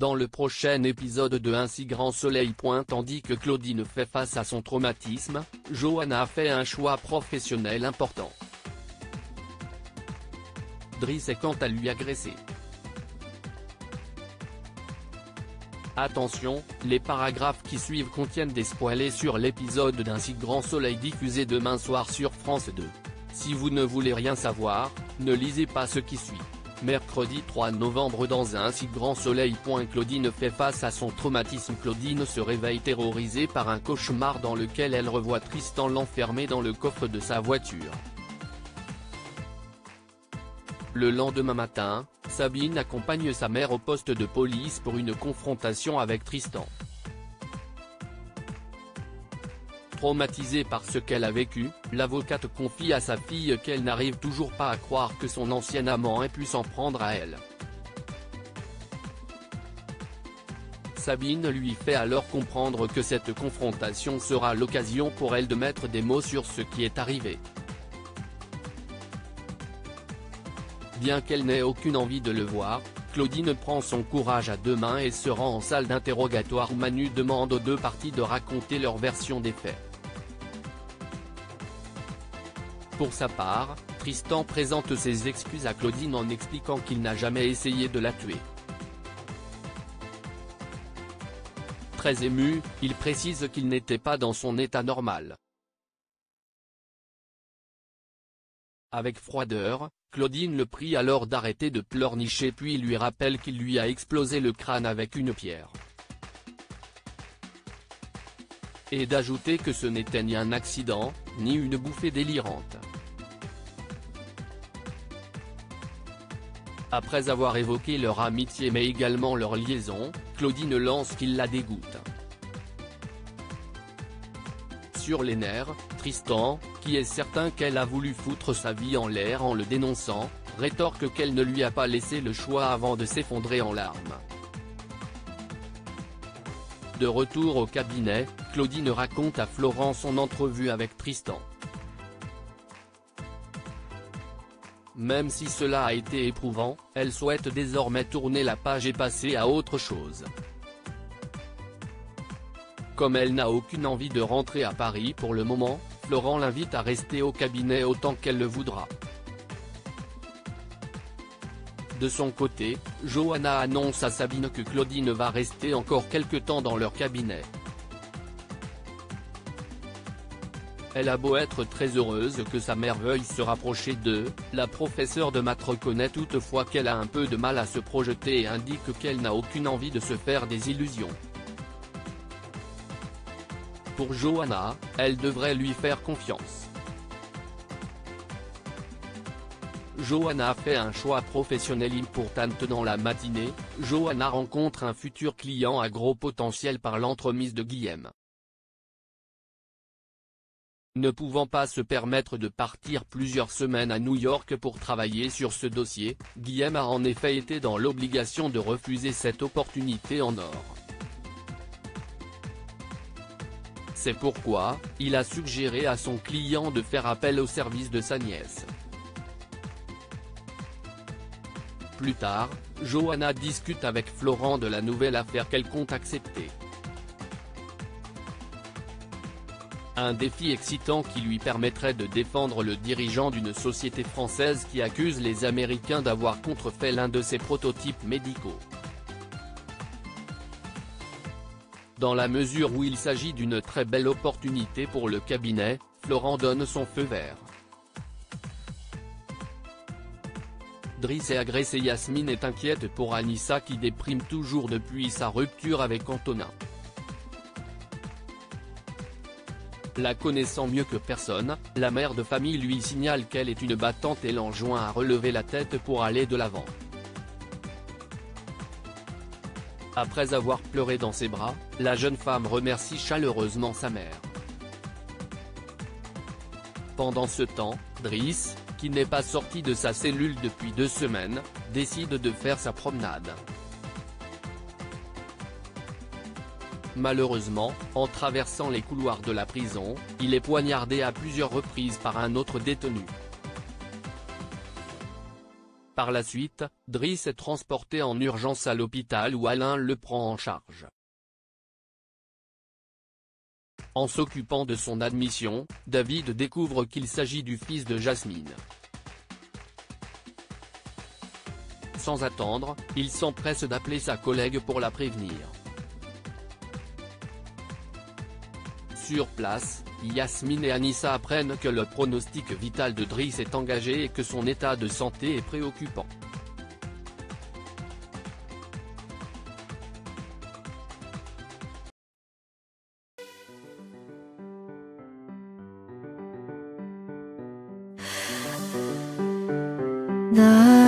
dans le prochain épisode de Un si grand soleil. Tandis que Claudine fait face à son traumatisme, Johanna a fait un choix professionnel important. Driss est quant à lui agressé. Attention, les paragraphes qui suivent contiennent des spoilers sur l'épisode d'Un si grand soleil diffusé demain soir sur France 2. Si vous ne voulez rien savoir, ne lisez pas ce qui suit. Mercredi 3 novembre dans Un si grand soleil. Claudine fait face à son traumatisme. Claudine se réveille terrorisée par un cauchemar dans lequel elle revoit Tristan l'enfermer dans le coffre de sa voiture. Le lendemain matin, Sabine accompagne sa mère au poste de police pour une confrontation avec Tristan. Traumatisée par ce qu'elle a vécu, l'avocate confie à sa fille qu'elle n'arrive toujours pas à croire que son ancien amant ait pu s'en prendre à elle. Sabine lui fait alors comprendre que cette confrontation sera l'occasion pour elle de mettre des mots sur ce qui est arrivé. Bien qu'elle n'ait aucune envie de le voir, Claudine prend son courage à deux mains et se rend en salle d'interrogatoire où Manu demande aux deux parties de raconter leur version des faits. Pour sa part, Tristan présente ses excuses à Claudine en expliquant qu'il n'a jamais essayé de la tuer. Très ému, il précise qu'il n'était pas dans son état normal. Avec froideur, Claudine le prie alors d'arrêter de pleurnicher puis lui rappelle qu'il lui a explosé le crâne avec une pierre. Et d'ajouter que ce n'était ni un accident, ni une bouffée délirante. Après avoir évoqué leur amitié mais également leur liaison, Claudine lance qu'il la dégoûte. Sur les nerfs, Tristan, qui est certain qu'elle a voulu foutre sa vie en l'air en le dénonçant, rétorque qu'elle ne lui a pas laissé le choix avant de s'effondrer en larmes. De retour au cabinet, Claudine raconte à Florent son entrevue avec Tristan. Même si cela a été éprouvant, elle souhaite désormais tourner la page et passer à autre chose. Comme elle n'a aucune envie de rentrer à Paris pour le moment, Florent l'invite à rester au cabinet autant qu'elle le voudra. De son côté, Johanna annonce à Sabine que Claudine va rester encore quelque temps dans leur cabinet. Elle a beau être très heureuse que sa mère veuille se rapprocher d'eux, la professeure de maths reconnaît toutefois qu'elle a un peu de mal à se projeter et indique qu'elle n'a aucune envie de se faire des illusions. Pour Johanna, elle devrait lui faire confiance. Johanna fait un choix professionnel important. Dans la matinée, Johanna rencontre un futur client à gros potentiel par l'entremise de Guillaume. Ne pouvant pas se permettre de partir plusieurs semaines à New York pour travailler sur ce dossier, Guillaume a en effet été dans l'obligation de refuser cette opportunité en or. C'est pourquoi, il a suggéré à son client de faire appel au service de sa nièce. Plus tard, Johanna discute avec Florent de la nouvelle affaire qu'elle compte accepter. Un défi excitant qui lui permettrait de défendre le dirigeant d'une société française qui accuse les Américains d'avoir contrefait l'un de ses prototypes médicaux. Dans la mesure où il s'agit d'une très belle opportunité pour le cabinet, Florent donne son feu vert. Driss est agressé. Yasmine est inquiète pour Anissa qui déprime toujours depuis sa rupture avec Antonin. La connaissant mieux que personne, la mère de famille lui signale qu'elle est une battante et l'enjoint à relever la tête pour aller de l'avant. Après avoir pleuré dans ses bras, la jeune femme remercie chaleureusement sa mère. Pendant ce temps, Driss, qui n'est pas sorti de sa cellule depuis 2 semaines, décide de faire sa promenade. Malheureusement, en traversant les couloirs de la prison, il est poignardé à plusieurs reprises par un autre détenu. Par la suite, Driss est transporté en urgence à l'hôpital où Alain le prend en charge. En s'occupant de son admission, David découvre qu'il s'agit du fils de Jasmine. Sans attendre, il s'empresse d'appeler sa collègue pour la prévenir. Sur place, Yasmine et Anissa apprennent que le pronostic vital de Driss est engagé et que son état de santé est préoccupant. 나